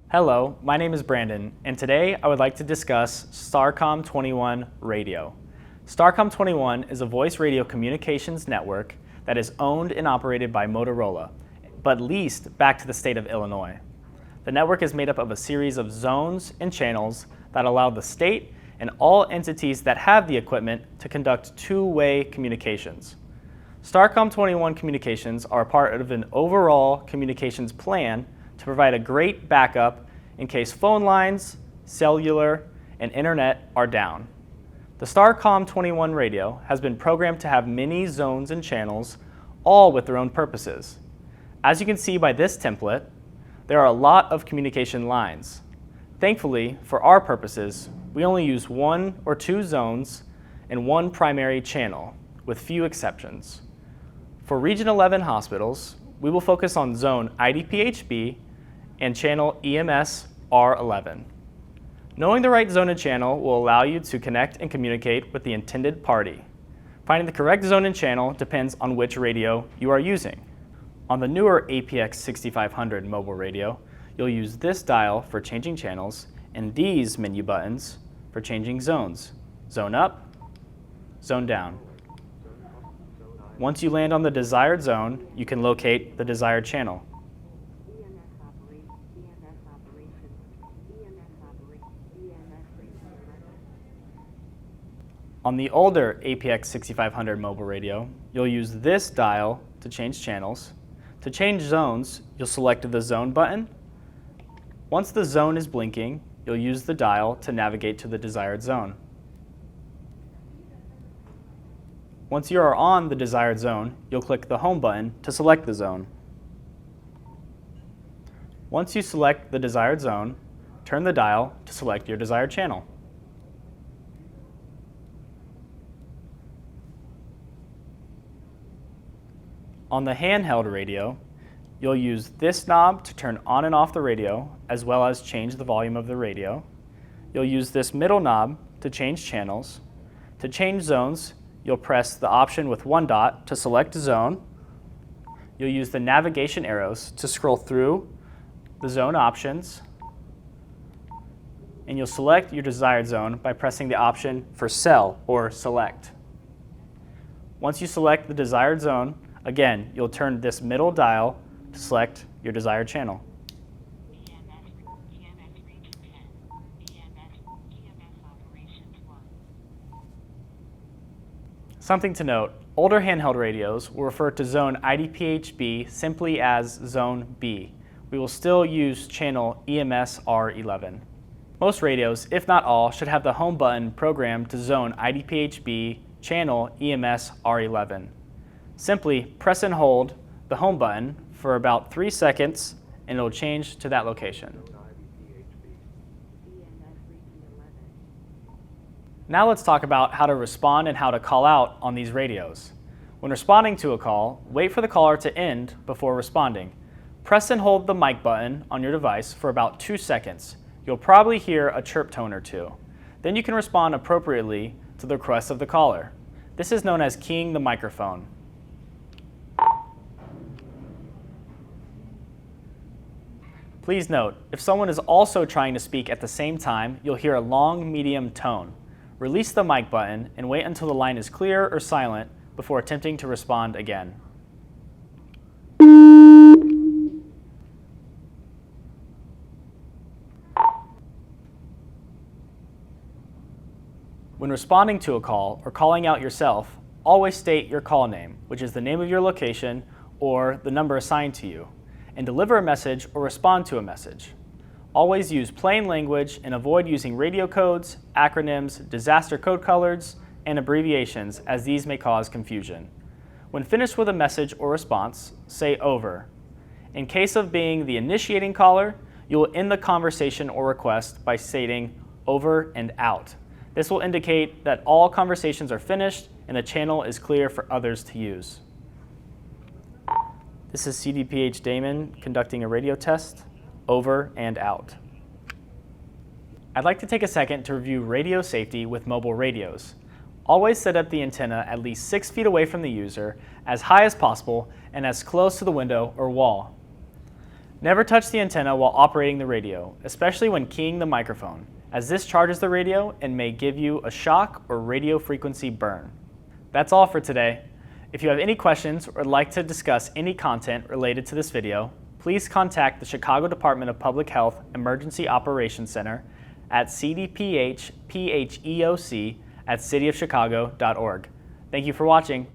Hello, my name is Brandon, and today I would like to discuss STARCOM21 radio. STARCOM21 is a voice radio communications network that is owned and operated by Motorola, but leased back to the state of Illinois. The network is made up of a series of zones and channels that allow the state and all entities that have the equipment to conduct two-way communications. STARCOM21 communications are part of an overall communications plan to provide a great backup in case phone lines, cellular, and internet are down. The STARCOM21 radio has been programmed to have many zones and channels, all with their own purposes. As you can see by this template, there are a lot of communication lines. Thankfully, for our purposes, we only use 1 or 2 zones and 1 primary channel, with few exceptions. For Region 11 hospitals, we will focus on zone IDPHB and channel EMS R11. Knowing the right zone and channel will allow you to connect and communicate with the intended party. Finding the correct zone and channel depends on which radio you are using. On the newer APX6500 mobile radio, you'll use this dial for changing channels and these menu buttons for changing zones. Zone up, zone down. Once you land on the desired zone, you can locate the desired channel. On the older APX6500 mobile radio, you'll use this dial to change channels. To change zones, you'll select the zone button. Once the zone is blinking, you'll use the dial to navigate to the desired zone. Once you are on the desired zone, you'll click the home button to select the zone. Once you select the desired zone, turn the dial to select your desired channel. On the handheld radio, you'll use this knob to turn on and off the radio, as well as change the volume of the radio. You'll use this middle knob to change channels. To change zones, you'll press the option with 1 dot to select a zone. You'll use the navigation arrows to scroll through the zone options, and you'll select your desired zone by pressing the option for cell or select. Once you select the desired zone, again, you'll turn this middle dial to select your desired channel. Something to note, older handheld radios will refer to zone IDPHB simply as zone B. We will still use channel EMS R11. Most radios, if not all, should have the home button programmed to zone IDPHB channel EMS R11. Simply press and hold the home button for about 3 seconds and it will change to that location. Now let's talk about how to respond and how to call out on these radios. When responding to a call, wait for the caller to end before responding. Press and hold the mic button on your device for about 2 seconds. You'll probably hear a chirp tone or two. Then you can respond appropriately to the request of the caller. This is known as keying the microphone. Please note, if someone is also trying to speak at the same time, you'll hear a long, medium tone. Release the mic button and wait until the line is clear or silent before attempting to respond again. When responding to a call or calling out yourself, always state your call name, which is the name of your location or the number assigned to you, and deliver a message or respond to a message. Always use plain language and avoid using radio codes, acronyms, disaster code colors, and abbreviations, as these may cause confusion. When finished with a message or response, say over. In case of being the initiating caller, you will end the conversation or request by stating over and out. This will indicate that all conversations are finished and the channel is clear for others to use. This is CDPH Damon conducting a radio test, over and out. I'd like to take a second to review radio safety with mobile radios. Always set up the antenna at least 6 feet away from the user, as high as possible, and as close to the window or wall. Never touch the antenna while operating the radio, especially when keying the microphone, as this charges the radio and may give you a shock or radio frequency burn. That's all for today. If you have any questions or would like to discuss any content related to this video, please contact the Chicago Department of Public Health Emergency Operations Center at cdphpheoc@cityofchicago.org. Thank you for watching.